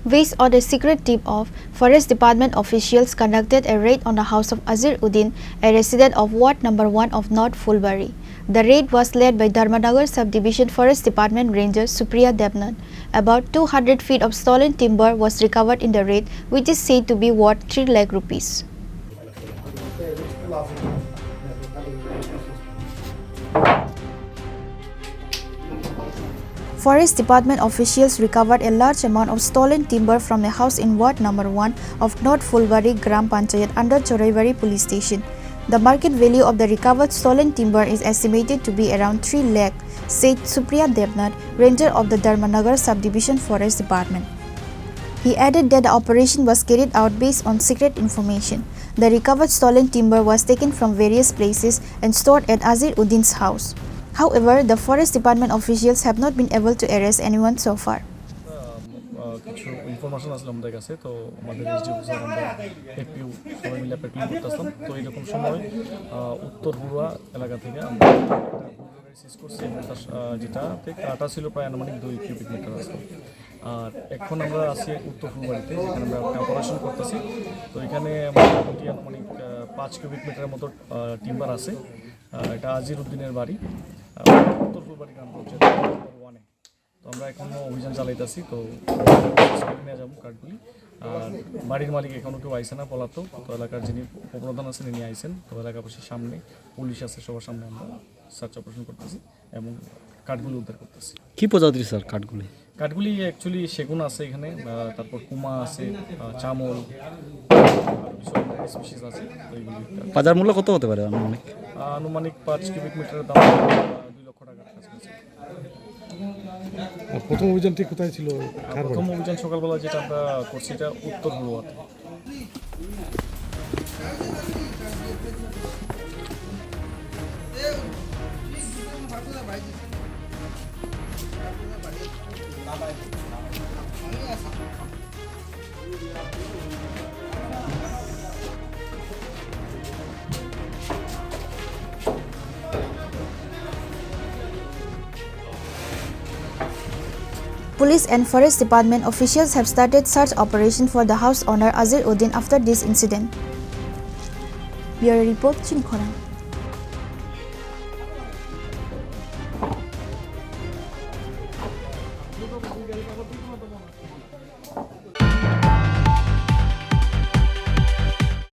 Based on a secret tip-off, Forest Department officials conducted a raid on the house of Azir Uddin, a resident of Ward Number 1 of North Fulbari. The raid was led by Dharmanagar Subdivision Forest Department Ranger Supriya Devnath. About 200 feet of stolen timber was recovered in the raid, which is said to be worth 3 lakh rupees. Forest Department officials recovered a large amount of stolen timber from a house in Ward Number 1 of North Fulbari Gram Panchayat under Choraivari Police Station. The market value of the recovered stolen timber is estimated to be around 3 lakh, said Supriya Devnath, Ranger of the Dharmanagar Subdivision Forest Department. He added that the operation was carried out based on secret information. The recovered stolen timber was taken from various places and stored at Azir Uddin's house. However, the Forest Department officials have not been able to arrest anyone so far. কিছু information আসলে আমাদের কাছে তো আমাদের SD officer আমরা এপিউ সবাই মিলে petrol করতেছিলাম তো এইরকম সময় উত্তর হুড়া এলাকা থেকে আমরা সিজ করছি যেটাতে কাটা ছিল প্রায় আনুমানিক 2 কিউবিক মিটার আসতো আর এখন আমরা আছি উত্তর হুড়বাড়িতে যেখানে আমরা অপারেশন করতেছি তো এখানে মোটামুটি আনুমানিক 5 কিউবিক মিটারের মতো টিম্বার আছে এটা আজির উদ্দিনের বাড়ি উত্তর হুড়বাড়ি গ্রাম পঞ্চায়েত ওয়ানে তো আমরা এখনও অভিযান চালাইতেছি তো নিয়ে যাবো কাঠগুলি আর বাড়ির মালিক এখনও কেউ আইসে না পলাতক তো এলাকার যিনি উপপ্রধান আছেন তিনি আইসেন তো এলাকাবাসীর সামনে পুলিশ আছে সবার সামনে আমরা সার্চ অপারেশন করতেছি এবং কাঠগুলি উদ্ধার করতেছি। কী প্রজাতির স্যার কাঠগুলি? কাঠগুলি অ্যাকচুয়ালি সেগুন আছে এখানে তারপর কুমা আছে চামল স্পিসিস আছে তো এইগুলি। বাজার মূল্য কত হতে পারে আনুমানিক? আনুমানিক 5 কিউবিক মিটারের দাম 2 লক্ষ টাকার কাছাকাছি। প্রথম অভিযানটি কোথায় ছিল? প্রথম অভিযান সকালবেলা যেটা আমরা করছি এটা উত্তর হুড়োয়াতে। Police and Forest Department officials have started search operation for the house owner Azir Uddin after this incident. Bureau report, Chini, Khorang.